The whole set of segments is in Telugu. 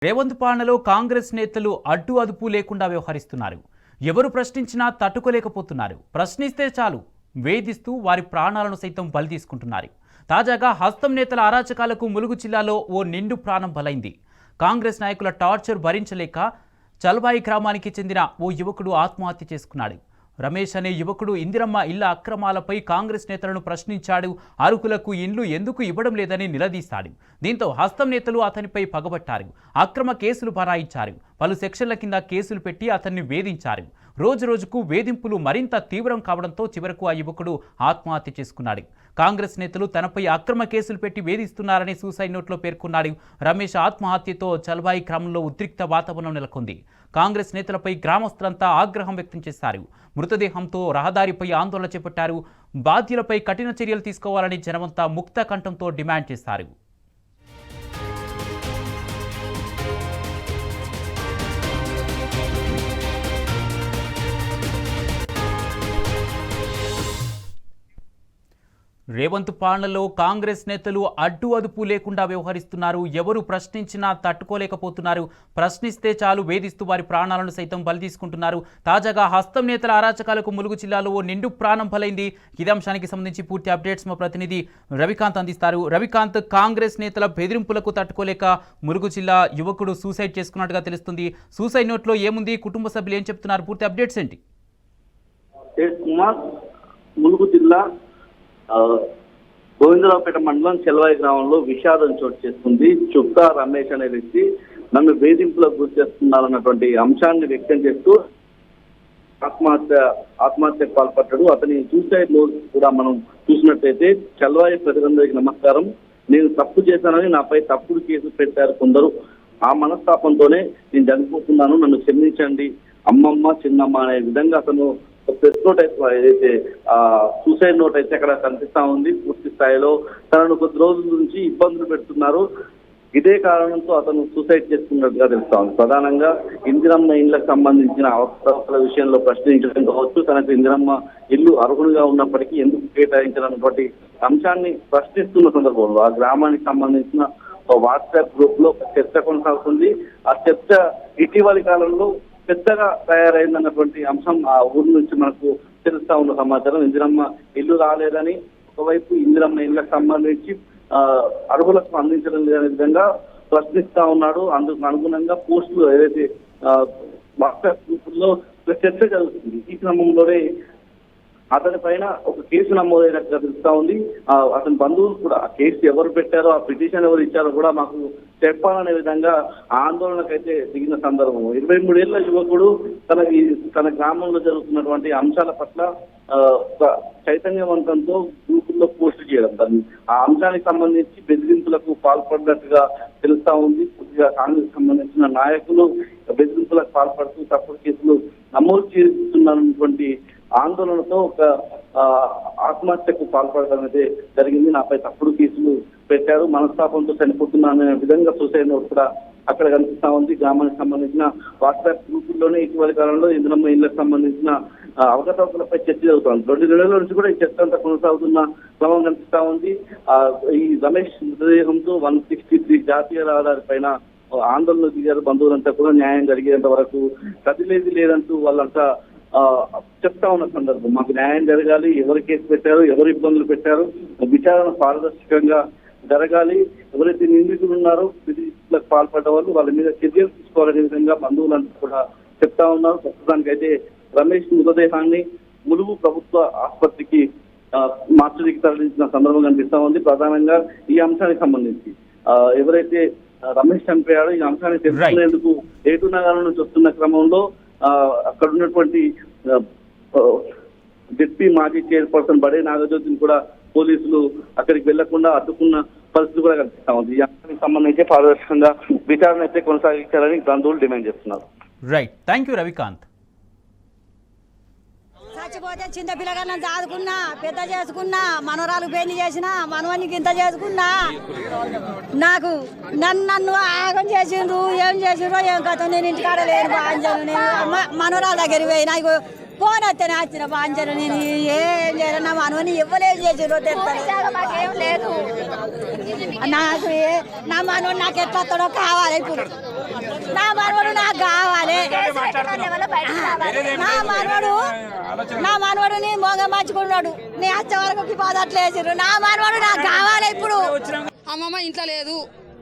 రేవంత్ పాలనలో కాంగ్రెస్ నేతలు అడ్డు అదుపు లేకుండా వ్యవహరిస్తున్నారు. ఎవరు ప్రశ్నించినా తట్టుకోలేకపోతున్నారు. ప్రశ్నిస్తే చాలు వేధిస్తూ వారి ప్రాణాలను సైతం బలి తీసుకుంటున్నారు. తాజాగా హస్తం నేతల అరాచకాలకు ములుగు జిల్లాలో ఓ నిండు ప్రాణం బలైంది. కాంగ్రెస్ నాయకుల టార్చర్ భరించలేక చల్బాయి గ్రామానికి చెందిన ఓ యువకుడు ఆత్మహత్య చేసుకున్నాడు. రమేష్ అనే యువకుడు ఇందిరమ్మ ఇళ్ల అక్రమాలపై కాంగ్రెస్ నేతలను ప్రశ్నించాడు. అర్హులకు ఇండ్లు ఎందుకు ఇవ్వడం లేదని నిలదీశాడు. దీంతో హస్తం నేతలు అతనిపై పగబట్టారు. అక్రమ కేసులు బనాయించారు. పలు సెక్షన్ల కింద కేసులు పెట్టి అతన్ని వేధించారు. రోజురోజుకు వేధింపులు మరింత తీవ్రం కావడంతో చివరకు ఆ యువకుడు ఆత్మహత్య చేసుకున్నాడు. కాంగ్రెస్ నేతలు తనపై అక్రమ కేసులు పెట్టి వేధిస్తున్నారని సూసైడ్ నోట్లో పేర్కొన్నాడు. రమేష్ ఆత్మహత్యతో చల్బాయి గ్రామంలో ఉద్రిక్త వాతావరణం నెలకొంది. కాంగ్రెస్ నేతలపై గ్రామస్తులంతా ఆగ్రహం వ్యక్తం చేశారు. మృతదేహంతో రహదారిపై ఆందోళన చేపట్టారు. బాధ్యులపై కఠిన చర్యలు తీసుకోవాలని జనమంతా ముక్త కంఠంతో డిమాండ్ చేశారు. రేవంత్ పాలనలో కాంగ్రెస్ నేతలు అడ్డు అదుపు లేకుండా వ్యవహరిస్తున్నారు. ఎవరు ప్రశ్నించినా తట్టుకోలేకపోతున్నారు. ప్రశ్నిస్తే చాలు వేధిస్తూ వారి ప్రాణాలను సైతం బలి తీసుకుంటున్నారు. తాజాగా హస్తం నేతల అరాచకాలకు ములుగు జిల్లాలో ఓ నిండు ప్రాణం బలైంది. ఇదే అంశానికి సంబంధించి పూర్తి అప్డేట్స్ మా ప్రతినిధి రవికాంత్ అందిస్తారు. రవికాంత్, కాంగ్రెస్ నేతల బెదిరింపులకు తట్టుకోలేక ములుగు జిల్లా యువకుడు సూసైడ్ చేసుకున్నట్టుగా తెలుస్తుంది. సూసైడ్ నోట్లో ఏముంది? కుటుంబ సభ్యులు ఏం చెప్తున్నారు? పూర్తి అప్డేట్స్ ఏంటి? ములుగు జిల్లా గోవిందరావుపేట మండలం చెల్వాయి గ్రామంలో విషాదం చోటు చేసుకుంది. చుక్కా రమేష్ అనే వ్యక్తి నన్ను వేధింపులకు గురి చేస్తున్నారన్నటువంటి అంశాన్ని వ్యక్తం చేస్తూ ఆత్మహత్యకు పాల్పడ్డాడు. అతని సూసైడ్ నోట్ కూడా మనం చూసినట్లయితే, చెల్వాయి ప్రజలందరికీ నమస్కారం, నేను తప్పు చేశానని నాపై తప్పుడు కేసు పెట్టారు కొందరు. ఆ మనస్తాపంతోనే నేను చనిపోతున్నాను, నన్ను క్షమించండి అమ్మమ్మ చిన్నమ్మ అనే విధంగా అతను ప్రెస్ నోట్ అయితే ఏదైతే సూసైడ్ నోట్ అయితే అక్కడ కనిపిస్తా ఉంది. పూర్తి స్థాయిలో తనను కొద్ది రోజుల నుంచి ఇబ్బందులు పెడుతున్నారు. ఇదే కారణంతో అతను సూసైడ్ చేసుకున్నట్టుగా తెలుస్తా ఉంది. ప్రధానంగా ఇందిరమ్మ ఇళ్లకు సంబంధించిన అవసరాల విషయంలో ప్రశ్నించడం కావచ్చు, తనకు ఇందిరమ్మ ఇల్లు అర్హులుగా ఉన్నప్పటికీ ఎందుకు కేటాయించాలన్నటువంటి అంశాన్ని ప్రశ్నిస్తున్న సందర్భంలో ఆ గ్రామానికి సంబంధించిన వాట్సాప్ గ్రూప్ లో చర్చ కొనసాగుతుంది. ఆ చర్చ ఇటీవలి కాలంలో పెద్దగా తయారైందన్నటువంటి అంశం ఆ ఊరి నుంచి మనకు తెలుస్తా ఉన్న సమాచారం. ఇందిరమ్మ ఇల్లు రాలేదని, ఒకవైపు ఇందిరమ్మ ఇళ్లకు సంబంధించి అర్హులకు అందించడం లేదనే విధంగా ప్రశ్నిస్తా ఉన్నాడు. అందుకు అనుగుణంగా పోస్టులు ఏదైతే వాట్సాప్ గ్రూపుల్లో చర్చ జరుగుతుంది. ఈ క్రమంలోనే అతని పైన ఒక కేసు నమోదైనట్టుగా తెలుస్తా ఉంది. అతని బంధువులు కూడా ఆ కేసు ఎవరు పెట్టారో, ఆ పిటిషన్ ఎవరు ఇచ్చారో కూడా మాకు చెప్పాలనే విధంగా ఆందోళనకైతే దిగిన సందర్భం. 23 ఏళ్ల యువకుడు తన గ్రామంలో జరుగుతున్నటువంటి అంశాల పట్ల చైతన్యవంతంతో గ్రూపుల్లో పోస్టు చేయడం, ఆ అంశానికి సంబంధించి బెదిరింపులకు పాల్పడినట్టుగా తెలుస్తా ఉంది. కొద్దిగా కాంగ్రెస్ సంబంధించిన నాయకులు బెదిరింపులకు పాల్పడుతూ తప్పుడు కేసులు నమోదు చేస్తున్నటువంటి ఆందోళనతో ఒక ఆత్మహత్యకు పాల్పడడం అయితే జరిగింది. నాపై తప్పుడు కేసులు పెట్టారు, మనస్తాపంతో చనిపోతున్నాను అనే విధంగా సూసైడ్ నోట్ కూడా అక్కడ కనిపిస్తా ఉంది. గ్రామానికి సంబంధించిన వాట్సాప్ గ్రూపుల్లోనే ఇటీవలి కాలంలో ఇందిరమ్మ ఇళ్లకు సంబంధించిన అవకతవకలపై చర్చ జరుగుతుంది. 2 నెలల నుంచి కూడా ఈ చర్చ అంతా కొనసాగుతున్న క్రమం కనిపిస్తా ఉంది. ఈ రమేష్ మృతదేహంతో 163 జాతీయ రహదారి పైన ఆందోళన దిగారు. బంధువులంతా కూడా న్యాయం జరిగేంత వరకు కదిలేది లేదంటూ వాళ్ళంతా చెప్తా ఉన్న సందర్భం. మాకు న్యాయం జరగాలి, ఎవరు కేసు పెట్టారు, ఎవరు ఇబ్బందులు పెట్టారు, విచారణ పారదర్శకంగా జరగాలి, ఎవరైతే నిందితులు ఉన్నారో విధిలకు పాల్పడ్డ వాళ్ళు వాళ్ళ మీద చర్యలు తీసుకోవాలనే విధంగా బంధువులంతా కూడా చెప్తా ఉన్నారు. ప్రస్తుతానికైతే రమేష్ మృతదేహాన్ని ములుగు ప్రభుత్వ ఆసుపత్రికి మార్చురికి తరలించిన సందర్భం కనిపిస్తా ఉంది. ప్రధానంగా ఈ అంశానికి సంబంధించి ఎవరైతే రమేష్ చనిపోయాడో ఈ అంశాన్ని తెలుసుకునేందుకు ఏటూ నగరం నుంచి వస్తున్న క్రమంలో అక్కడ ఉన్నటువంటి డిప్యూటీ మాజీ చైర్పర్సన్ బడే నాగజ్యోతిని కూడా పోలీసులు అక్కడికి వెళ్లకుండా అడ్డుకున్న పరిస్థితి కూడా కనిపిస్తా ఉంది. ఈ అంశానికి సంబంధించి పారదర్శకంగా విచారణ అయితే కొనసాగించాలని బంధువులు డిమాండ్ చేస్తున్నారు. Right, thank you Ravikanth. చచ్చిపోతే చిన్న పిల్లగాళ్ళని చదువుకున్నా, పెద్ద చేసుకున్నా, మనవరాలు పెళ్లి చేసినా, మనవనికి ఇంత చేసుకున్నా, నాకు నన్ను ఆగం చేసిండ్రు. ఏం చేసిండ్రో ఏం కథ, నేను ఇంటికాడ లేను. బాంజను నేను మనవరాల దగ్గరికి పోయినా, ఫోన్ వస్తేనే వచ్చిన బాంజను. నేను ఏం చేయను, నా మనవని ఇవ్వలేం చేసిండ్రో లేదు. నాకు నా మనవడు నాకు ఎట్లా వస్తాడో కావాలి ఇప్పుడు. నా మనవడు నాకు కావాలి. నా మనవడుని మొగ మంచుకున్నాడు. నీ వచ్చే వరకు పదట్లేసారు. నా మనవడు నాకు కావాలి. ఇప్పుడు అమ్మమ్మ ఇంట్లో లేదు,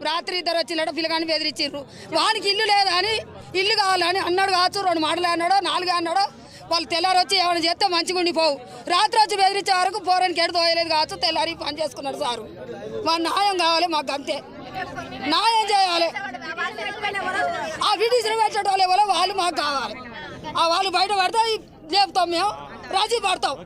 రాత్రి ఇద్దరు వచ్చినట్టు పిల్లగాని బెదిరించారు. వానికి ఇల్లు లేదా అని ఇల్లు కావాలని అన్నాడు కావచ్చు. 2 మాటలు అన్నాడో 4 అన్నాడో. వాళ్ళు తెల్లారి వచ్చి ఏమైనా చేస్తే మంచిగా ఉండిపోవు. రాత్రి వచ్చి బెదిరించే వరకు పోరానికి ఎడు తోయలేదు కావచ్చు. తెల్లారి పని చేసుకున్నాడు సారు. మా న్యాయం కావాలి, మాకు అంతే న్యాయం చేయాలి. ఆ విడిసిన పెట్టడం వల్ల వాళ్ళు మాకు కావాలి. ఆ వాళ్ళు బయట పడితే లేపుతాం, మేము రాజీ పడతాం.